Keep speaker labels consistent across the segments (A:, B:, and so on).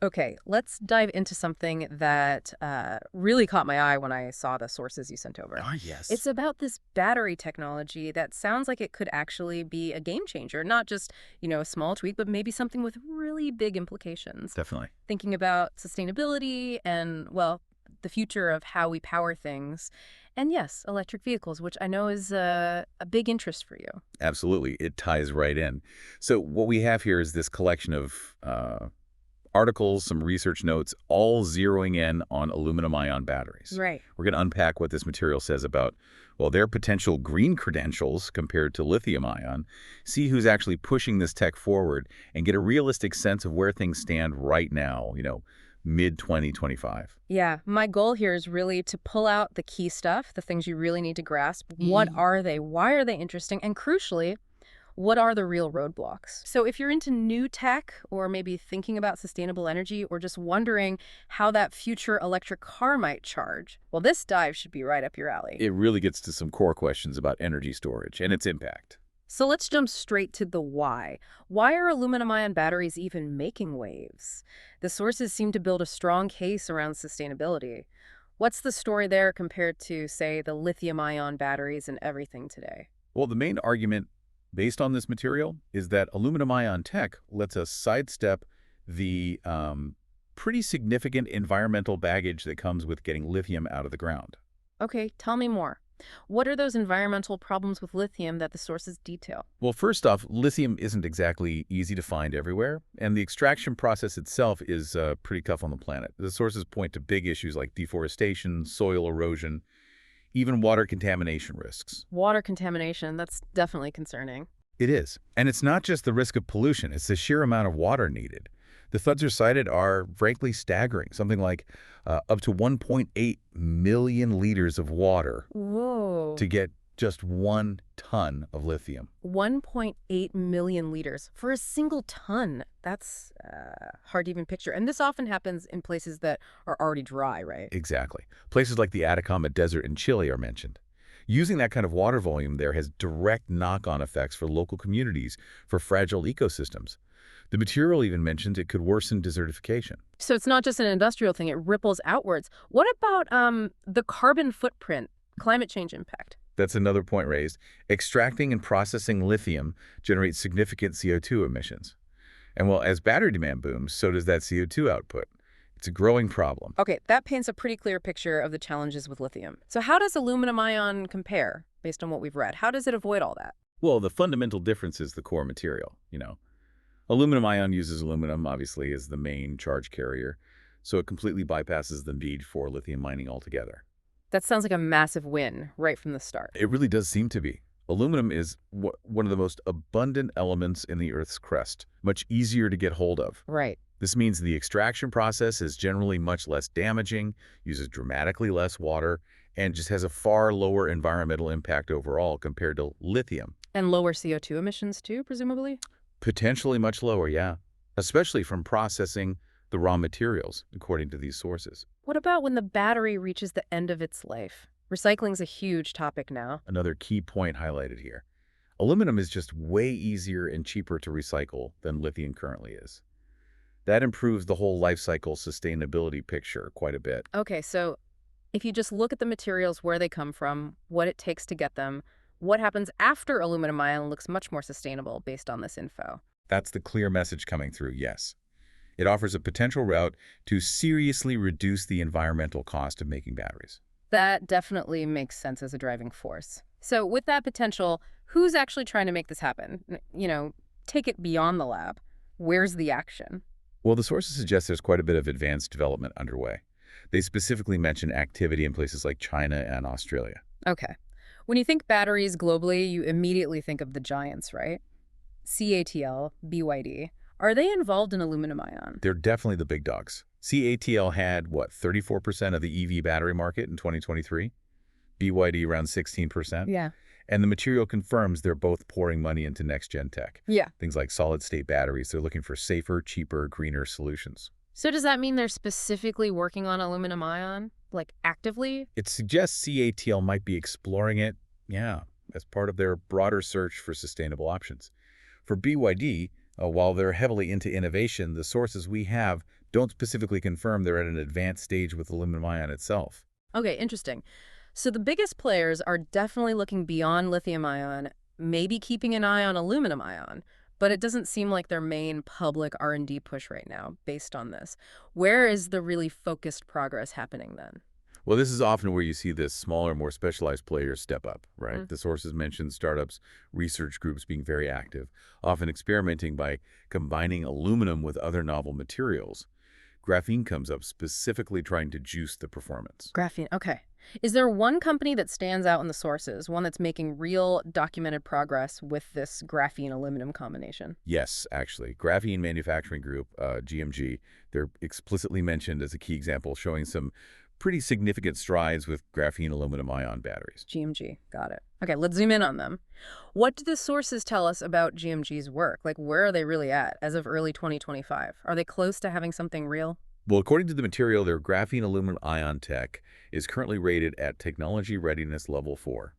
A: Okay, let's dive into something that really caught my eye when I saw the sources you sent over.
B: Ah, yes.
A: It's about this battery technology that sounds like it could actually be a game changer, not just, a small tweak, but maybe something with really big implications.
B: Definitely.
A: Thinking about sustainability and, well, the future of how we power things. And yes, electric vehicles, which I know is a big interest for you.
B: Absolutely. It ties right in. So what we have here is this collection of articles, some research notes, all zeroing in on aluminum ion batteries.
A: Right.
B: We're going to unpack what this material says about, well, their potential green credentials compared to lithium ion, see who's actually pushing this tech forward, and get a realistic sense of where things stand right now, mid-2025.
A: Yeah, my goal here is really to pull out the key stuff, the things you really need to grasp. What are they? Why are they interesting? And crucially, what are the real roadblocks? So if you're into new tech or maybe thinking about sustainable energy or just wondering how that future electric car might charge, well, this dive should be right up your alley.
B: It really gets to some core questions about energy storage and its impact.
A: So let's jump straight to the why. Why are aluminum ion batteries even making waves? The sources seem to build a strong case around sustainability. What's the story there compared to, say, the lithium ion batteries and everything today?
B: Well, the main argument based on this material is that aluminum ion tech lets us sidestep the pretty significant environmental baggage that comes with getting lithium out of the ground.
A: Okay, tell me more. What are those environmental problems with lithium that the sources detail?
B: Well, first off, lithium isn't exactly easy to find everywhere, and the extraction process itself is pretty tough on the planet. The sources point to big issues like deforestation, soil erosion, even water contamination risks.
A: Water contamination, that's definitely concerning.
B: It is. And it's not just the risk of pollution, it's the sheer amount of water needed. The floods are cited are frankly staggering, something like up to 1.8 million liters of water
A: Whoa.
B: to get just 1 ton of lithium.
A: 1.8 million liters for a single ton. That's hard to even picture. And this often happens in places that are already dry, right?
B: Exactly. Places like the Atacama Desert in Chile are mentioned. Using that kind of water volume there has direct knock-on effects for local communities, for fragile ecosystems. The material even mentions it could worsen desertification.
A: So it's not just an industrial thing, it ripples outwards. What about the carbon footprint, climate change impact?
B: That's another point raised. Extracting and processing lithium generates significant CO2 emissions. And well, as battery demand booms, so does that CO2 output. It's a growing problem.
A: Okay, that paints a pretty clear picture of the challenges with lithium. So how does aluminum ion compare based on what we've read? How does it avoid all that?
B: Well, the fundamental difference is the core material. Aluminum ion uses aluminum, obviously, as the main charge carrier, so it completely bypasses the need for lithium mining altogether.
A: That sounds like a massive win right from the start.
B: It really does seem to be. Aluminum is one of the most abundant elements in the Earth's crust, much easier to get hold of.
A: Right.
B: This means the extraction process is generally much less damaging, uses dramatically less water, and just has a far lower environmental impact overall compared to lithium.
A: And lower CO2 emissions too, presumably?
B: Potentially much lower, yeah, especially from processing the raw materials, according to these sources.
A: What about when the battery reaches the end of its life? Recycling's a huge topic now.
B: Another key point highlighted here. Aluminum is just way easier and cheaper to recycle than lithium currently is. That improves the whole life cycle sustainability picture quite a bit.
A: Okay, so if you just look at the materials, where they come from, what it takes to get them, what happens after aluminum ion looks much more sustainable based on this info.
B: That's the clear message coming through, yes. It offers a potential route to seriously reduce the environmental cost of making batteries.
A: That definitely makes sense as a driving force. So with that potential, who's actually trying to make this happen? Take it beyond the lab. Where's the action?
B: Well, the sources suggest there's quite a bit of advanced development underway. They specifically mention activity in places like China and Australia.
A: Okay. When you think batteries globally, you immediately think of the giants, right? CATL, BYD. Are they involved in aluminum ion?
B: They're definitely the big dogs. CATL had, 34% of the EV battery market in 2023? BYD around 16%?
A: Yeah.
B: And the material confirms they're both pouring money into next-gen tech.
A: Yeah.
B: Things like solid-state batteries. They're looking for safer, cheaper, greener solutions.
A: So does that mean they're specifically working on aluminum ion? Like actively?
B: It suggests CATL might be exploring it, yeah, as part of their broader search for sustainable options. For BYD, while they're heavily into innovation, the sources we have don't specifically confirm they're at an advanced stage with aluminum ion itself.
A: Okay, interesting. So the biggest players are definitely looking beyond lithium ion, maybe keeping an eye on aluminum ion, but it doesn't seem like their main public R&D push right now based on this. Where is the really focused progress happening then?
B: Well, this is often where you see the smaller, more specialized players step up, right?
A: Mm.
B: The sources mentioned startups, research groups being very active, often experimenting by combining aluminum with other novel materials. Graphene comes up specifically trying to juice the performance.
A: Graphene, okay. Is there one company that stands out in the sources, one that's making real documented progress with this graphene aluminum combination?
B: Yes, actually. Graphene Manufacturing Group, GMG, they're explicitly mentioned as a key example, showing some pretty significant strides with graphene aluminum ion batteries.
A: GMG, got it. Okay, let's zoom in on them. What do the sources tell us about GMG's work? Like, where are they really at as of early 2025? Are they close to having something real?
B: Well, according to the material, their graphene aluminum ion tech is currently rated at Technology Readiness Level 4,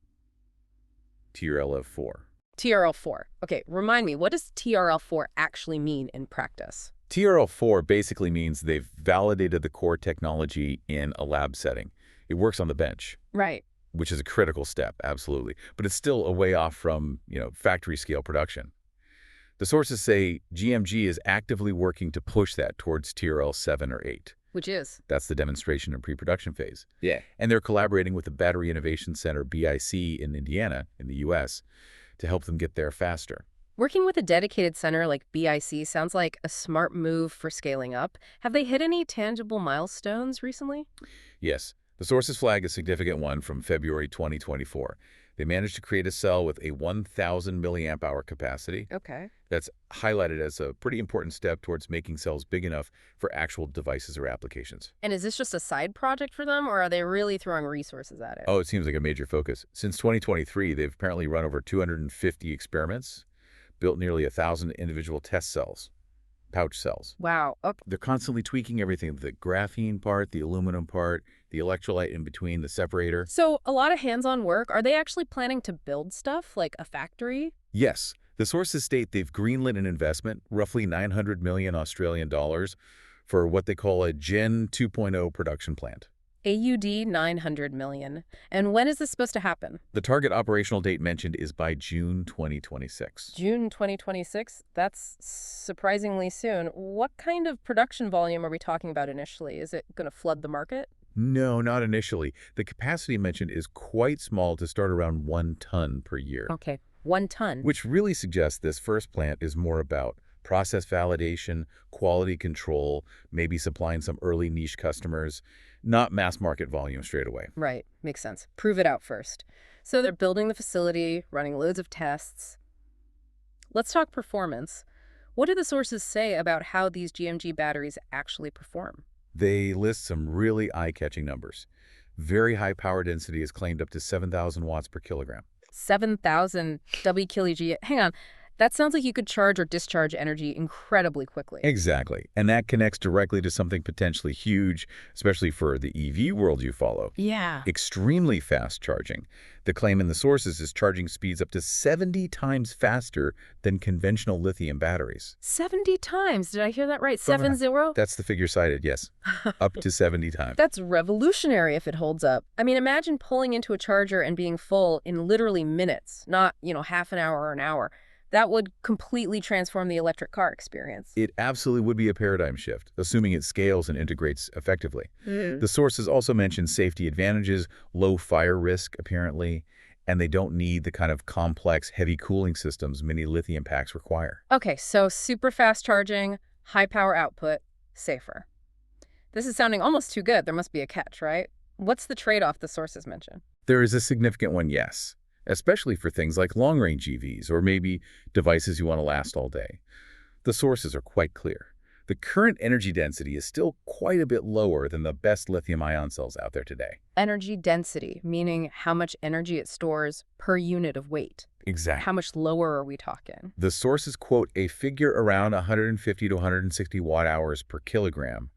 B: TRL-4.
A: TRL4. Okay, remind me, what does TRL4 actually mean in practice?
B: TRL-4 basically means they've validated the core technology in a lab setting. It works on the bench,
A: Right.
B: which is a critical step, absolutely. But it's still a way off from, factory scale production. The sources say GMG is actively working to push that towards TRL-7 or 8.
A: Which is?
B: That's the demonstration and pre-production phase.
C: Yeah.
B: And they're collaborating with the Battery Innovation Center, BIC, in Indiana, in the U.S., to help them get there faster.
A: Working with a dedicated center like BIC sounds like a smart move for scaling up. Have they hit any tangible milestones recently?
B: Yes, the sources flag a significant one from February 2024. They managed to create a cell with a 1,000 milliamp hour capacity.
A: Okay.
B: That's highlighted as a pretty important step towards making cells big enough for actual devices or applications.
A: And is this just a side project for them, or are they really throwing resources at it?
B: Oh, it seems like a major focus. Since 2023, they've apparently run over 250 experiments, built nearly 1,000 individual test cells, pouch cells.
A: Wow. Okay.
B: They're constantly tweaking everything, the graphene part, the aluminum part, the electrolyte in between, the separator.
A: So a lot of hands-on work. Are they actually planning to build stuff, like a factory?
B: Yes, the sources state they've greenlit an investment, roughly 900 million Australian dollars, for what they call a Gen 2.0 production plant.
A: AUD 900 million. And when is this supposed to happen?
B: The target operational date mentioned is by June 2026.
A: June 2026? That's surprisingly soon. What kind of production volume are we talking about initially? Is it going to flood the market?
B: No, not initially. The capacity mentioned is quite small to start around 1 ton per year,
A: Okay, 1 ton.
B: which really suggests this first plant is more about process validation, quality control, maybe supplying some early niche customers, not mass market volume straight away.
A: Right, makes sense. Prove it out first. So they're building the facility, running loads of tests. Let's talk performance. What do the sources say about how these GMG batteries actually perform?
B: They list some really eye-catching numbers. Very high power density is claimed up to 7,000 watts per kilogram.
A: 7,000 WkG. Hang on. That sounds like you could charge or discharge energy incredibly quickly.
B: Exactly. And that connects directly to something potentially huge, especially for the EV world you follow.
A: Yeah.
B: Extremely fast charging. The claim in the sources is charging speeds up to 70 times faster than conventional lithium batteries.
A: 70 times. Did I hear that right?
B: Somewhere.
A: 70?
B: That's the figure cited, yes. Up to 70 times.
A: That's revolutionary if it holds up. I mean, imagine pulling into a charger and being full in literally minutes, not, half an hour or an hour. That would completely transform the electric car experience.
B: It absolutely would be a paradigm shift, assuming it scales and integrates effectively. The sources also mention safety advantages, low fire risk, apparently, and they don't need the kind of complex, heavy cooling systems many lithium packs require.
A: Okay, so super fast charging, high power output, safer. This is sounding almost too good. There must be a catch, right? What's the trade-off the sources mention?
B: There is a significant one, yes, especially for things like long-range EVs or maybe devices you want to last all day. The sources are quite clear. The current energy density is still quite a bit lower than the best lithium-ion cells out there today.
A: Energy density, meaning how much energy it stores per unit of weight.
B: Exactly.
A: How much lower are we talking?
B: The sources quote a figure around 150 to 160 watt-hours per kilogram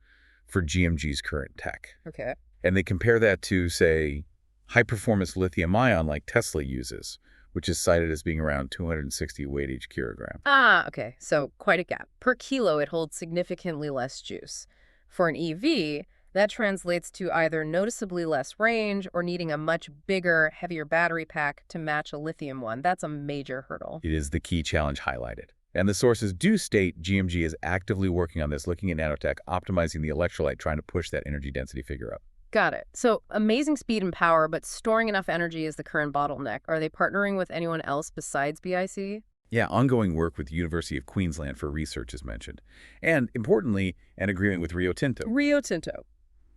B: for GMG's current tech.
A: Okay.
B: And they compare that to, say, high-performance lithium-ion like Tesla uses, which is cited as being around 260 weight each kilogram.
A: Ah, okay. So quite a gap. Per kilo, it holds significantly less juice. For an EV, that translates to either noticeably less range or needing a much bigger, heavier battery pack to match a lithium one. That's a major hurdle.
B: It is the key challenge highlighted. And the sources do state GMG is actively working on this, looking at nanotech, optimizing the electrolyte, trying to push that energy density figure up.
A: Got it. So amazing speed and power, but storing enough energy is the current bottleneck. Are they partnering with anyone else besides BIC?
B: Yeah, ongoing work with the University of Queensland for research is mentioned. And importantly, an agreement with Rio Tinto.
A: Rio Tinto,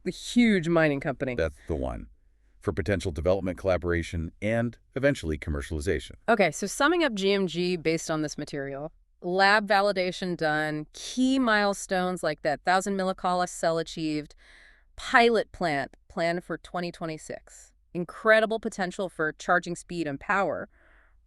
A: the huge mining company.
B: That's the one. For potential development collaboration and eventually commercialization.
A: Okay, so summing up GMG based on this material, lab validation done, key milestones like that 1,000 millicolor cell achieved, pilot plant planned for 2026. Incredible potential for charging speed and power,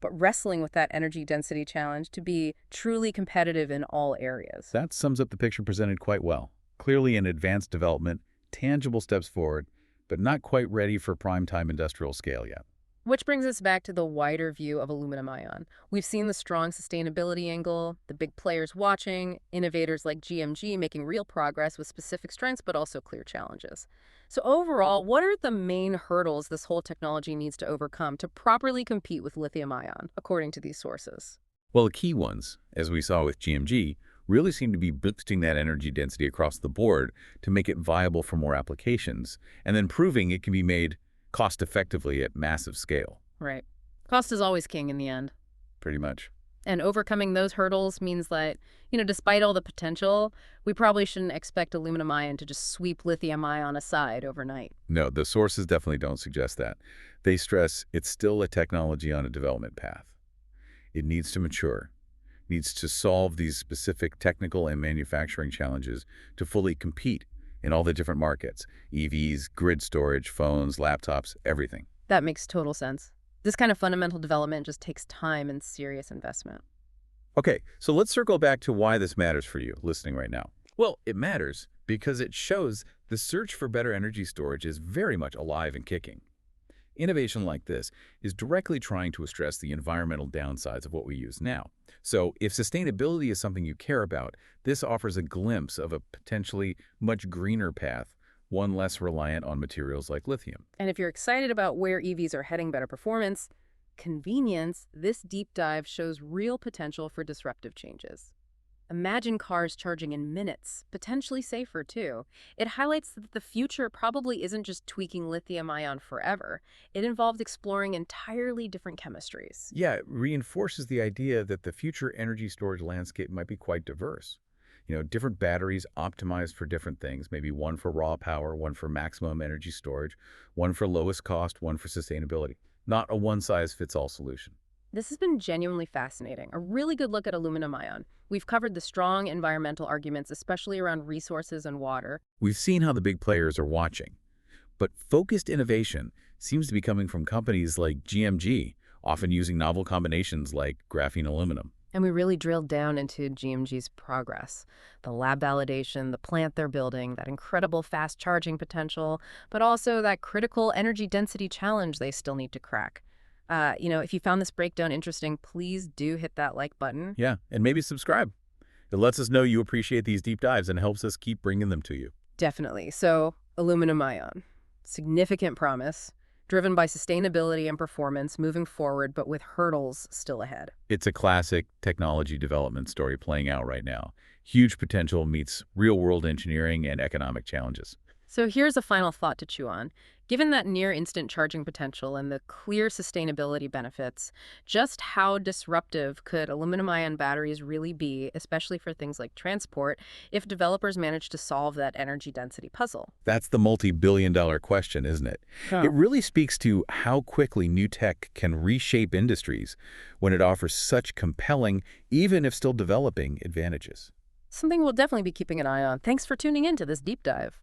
A: but wrestling with that energy density challenge to be truly competitive in all areas.
B: That sums up the picture presented quite well. Clearly an advanced development, tangible steps forward, but not quite ready for prime-time industrial scale yet.
A: Which brings us back to the wider view of aluminum-ion. We've seen the strong sustainability angle, the big players watching, innovators like GMG making real progress with specific strengths but also clear challenges. So overall, what are the main hurdles this whole technology needs to overcome to properly compete with lithium-ion, according to these sources?
B: Well, the key ones, as we saw with GMG, really seem to be boosting that energy density across the board to make it viable for more applications, and then proving it can be made cost-effectively at massive scale.
A: Right. Cost is always king in the end.
B: Pretty much.
A: And overcoming those hurdles means that, despite all the potential, we probably shouldn't expect aluminum-ion to just sweep lithium-ion aside overnight.
B: No, the sources definitely don't suggest that. They stress it's still a technology on a development path. It needs to mature, needs to solve these specific technical and manufacturing challenges to fully compete in all the different markets: EVs, grid storage, phones, laptops, everything.
A: That makes total sense. This kind of fundamental development just takes time and serious investment.
B: Okay, so let's circle back to why this matters for you listening right now. Well, it matters because it shows the search for better energy storage is very much alive and kicking. Innovation like this is directly trying to address the environmental downsides of what we use now. So if sustainability is something you care about, this offers a glimpse of a potentially much greener path, one less reliant on materials like lithium.
A: And if you're excited about where EVs are heading, better performance, convenience, this deep dive shows real potential for disruptive changes. Imagine cars charging in minutes, potentially safer too. It highlights that the future probably isn't just tweaking lithium-ion forever. It involves exploring entirely different chemistries.
B: Yeah, it reinforces the idea that the future energy storage landscape might be quite diverse. Different batteries optimized for different things, maybe one for raw power, one for maximum energy storage, one for lowest cost, one for sustainability. Not a one-size-fits-all solution.
A: This has been genuinely fascinating. A really good look at aluminum-ion. We've covered the strong environmental arguments, especially around resources and water.
B: We've seen how the big players are watching. But focused innovation seems to be coming from companies like GMG, often using novel combinations like graphene aluminum.
A: And we really drilled down into GMG's progress. The lab validation, the plant they're building, that incredible fast charging potential, but also that critical energy density challenge they still need to crack. If you found this breakdown interesting, please do hit that like button.
B: Yeah, and maybe subscribe. It lets us know you appreciate these deep dives and helps us keep bringing them to you.
A: Definitely. So, aluminum-ion. Significant promise, driven by sustainability and performance moving forward, but with hurdles still ahead.
B: It's a classic technology development story playing out right now. Huge potential meets real-world engineering and economic challenges.
A: So here's a final thought to chew on. Given that near-instant charging potential and the clear sustainability benefits, just how disruptive could aluminum-ion batteries really be, especially for things like transport, if developers manage to solve that energy density puzzle?
B: That's the multi-billion-dollar question, isn't it?
A: Huh.
B: It really speaks to how quickly new tech can reshape industries when it offers such compelling, even if still developing, advantages.
A: Something we'll definitely be keeping an eye on. Thanks for tuning in to this deep dive.